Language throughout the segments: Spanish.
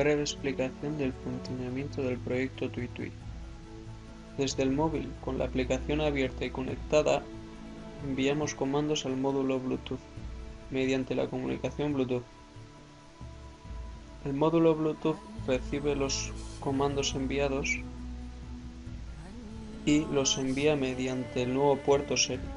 Breve explicación del funcionamiento del proyecto TuiTui. Desde el móvil, con la aplicación abierta y conectada, enviamos comandos al módulo Bluetooth mediante la comunicación Bluetooth. El módulo Bluetooth recibe los comandos enviados y los envía mediante el nuevo puerto serie.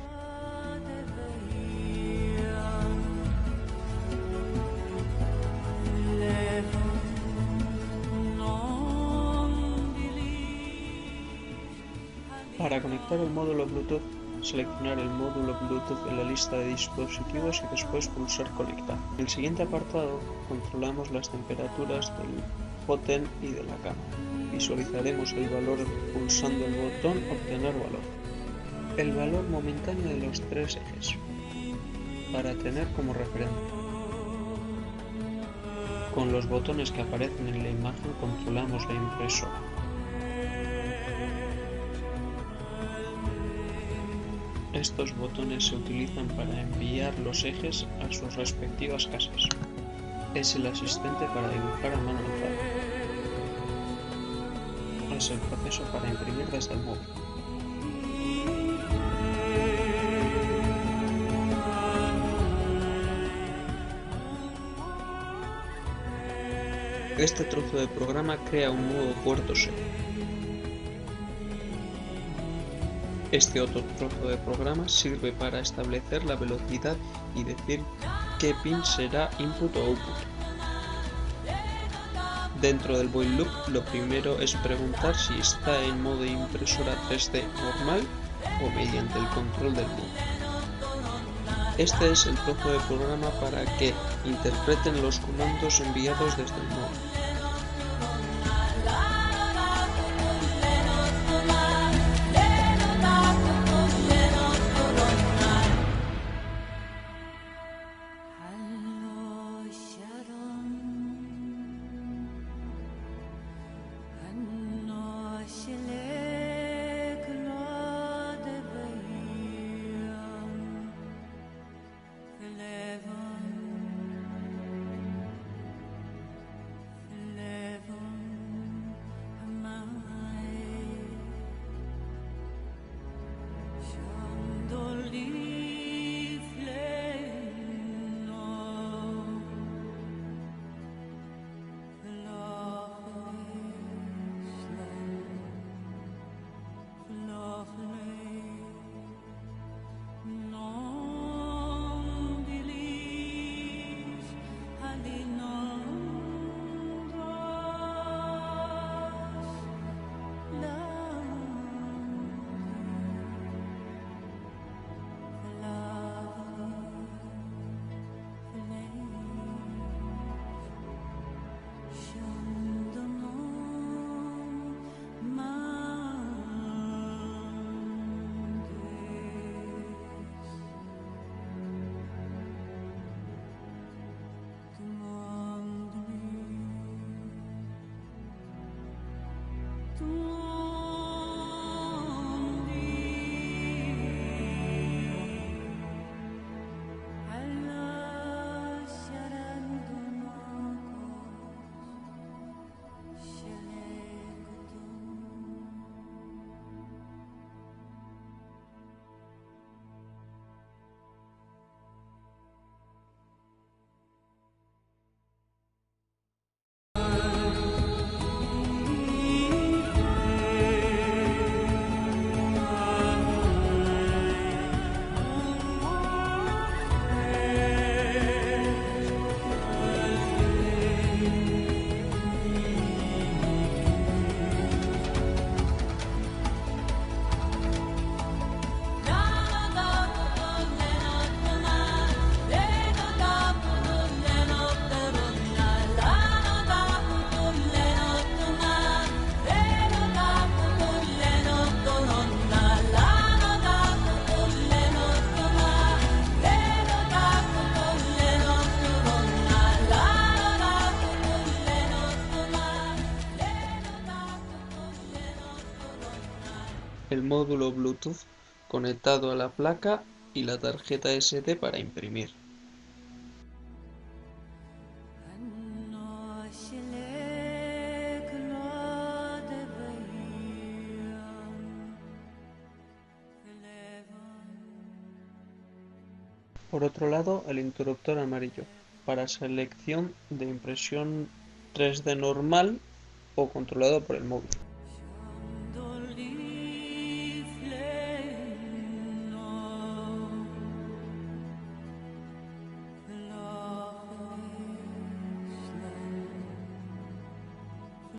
Para conectar el módulo Bluetooth, seleccionar el módulo Bluetooth en la lista de dispositivos y después pulsar Conectar. En el siguiente apartado controlamos las temperaturas del hotend y de la cámara. Visualizaremos el valor pulsando el botón Obtener valor. El valor momentáneo de los tres ejes, para tener como referencia. Con los botones que aparecen en la imagen controlamos la impresora. Estos botones se utilizan para enviar los ejes a sus respectivas casas. Es el asistente para dibujar a mano alzada. Es el proceso para imprimir desde el móvil. Este trozo de programa crea un nuevo puerto serie. Este otro trozo de programa sirve para establecer la velocidad y decir qué pin será input o output. Dentro del while loop, lo primero es preguntar si está en modo impresora 3D normal o mediante el control del modo. Este es el trozo de programa para que interpreten los comandos enviados desde el modo. El módulo Bluetooth conectado a la placa y la tarjeta SD para imprimir. Por otro lado, el interruptor amarillo, para selección de impresión 3D normal o controlado por el móvil.